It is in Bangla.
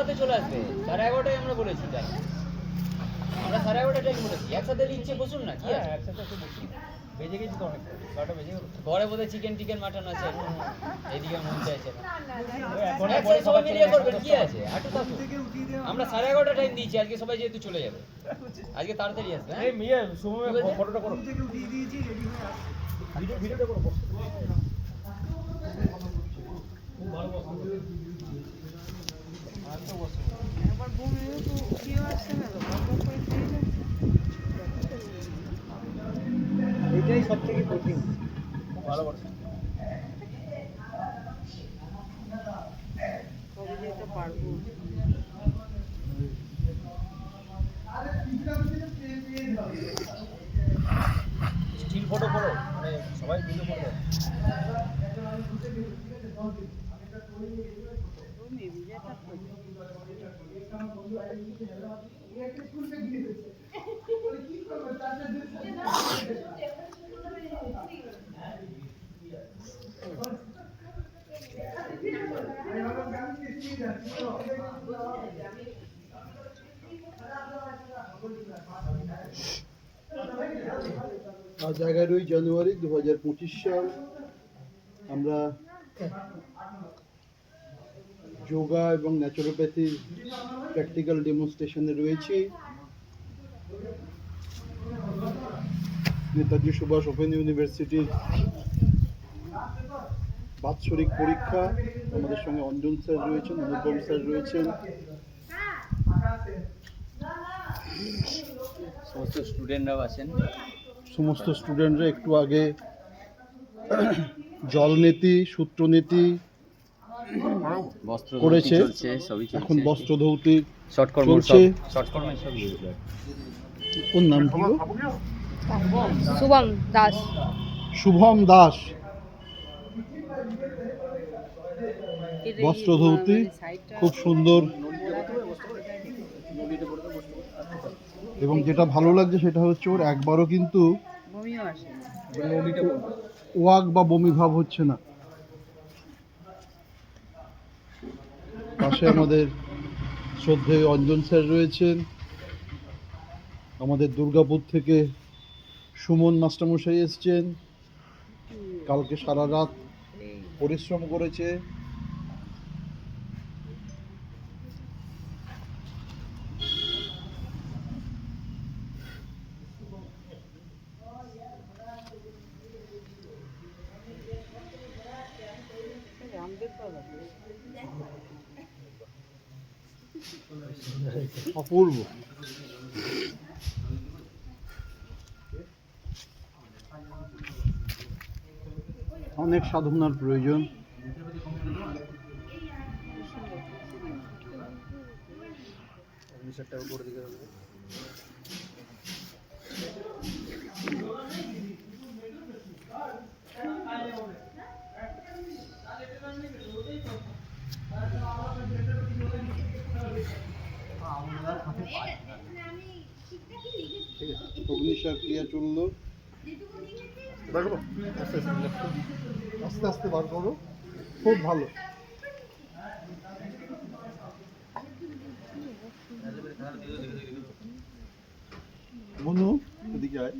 মধ্যে চলে আসবে। 11:30টায় আমরা বলেছি তাই। আমরা 11:30টায় বলেছি। একসাথে দিচ্ছে বসুন না, কি আছে? একসাথে তো বসি। বেজে গেছে তো অনেক, 12টা বেজে গেল। ঘরে বোধহয় চিকেন মাটন আছে। এদিকে মন চাইছে না। এখন একসাথে সবাই মিলিয়ে করবেন, কি আছে? হাঁটু থাকুন। আমরা 11:30 টাইম দিয়েছি, আজকে সবাই যেহেতু চলে যাবে। আজকে তাড়াতাড়ি আসবে, হ্যাঁ? এই মিয়া সময় ফটোটা করো। ভিডিওটা করো। ভালো বসো। আর তো বসো। একবার ঘুমিয়ে তো কেউ আসছে না তো বাবা করে দিয়ে যাচ্ছে। এটাই সবথেকে কঠিন। ভালো বসো। কবে যেতে পারবো? স্টিল ফটো করো, মানে সবাই ভিডিও করবে। তুমি বিজয় থাকো। আজ 11ই জানুয়ারি 2025 সাল। আমরা যোগা এবং ন্যাচুরোপ্যাথির প্র্যাকটিক্যাল ডেমনস্ট্রেশনে রয়েছি। নেতাজি সুভাষ ওপেন ইউনিভার্সিটির বাৎসরিক পরীক্ষা। আমাদের সঙ্গে অঞ্জন স্যার রয়েছেন, অনুপম স্যার রয়েছেন, সমস্ত স্টুডেন্টরাও আছেন। সমস্ত স্টুডেন্টরা একটু আগে জলনীতি, সূত্রনীতি করেছে। এখন বস্ত্রধৌতি চলছে। কোন নাম কি গো? শুভম দাস। শুভম দাস। বস্ত্রধৌতি খুব সুন্দর, এবং যেটা ভালো লাগছে সেটা হচ্ছে ওর একবারও কিন্তু বমিও আসে না। ওয়াক বা বমি ভাব হচ্ছে না। পাশে আমাদের শ্রদ্ধেয় অঞ্জন স্যার রয়েছেন। আমাদের দুর্গাপুর থেকে সুমন মাস্টারমশাই এসছেন, কালকে সারা রাত পরিশ্রম করেছে। রামদেব বাবা অপূর্ব। অনেক সাধনার প্রয়োজন। অগ্নিসার ক্রিয়া চললো। আস্তে আস্তে বার করো, খুব ভালো। মনু এদিকে আয়।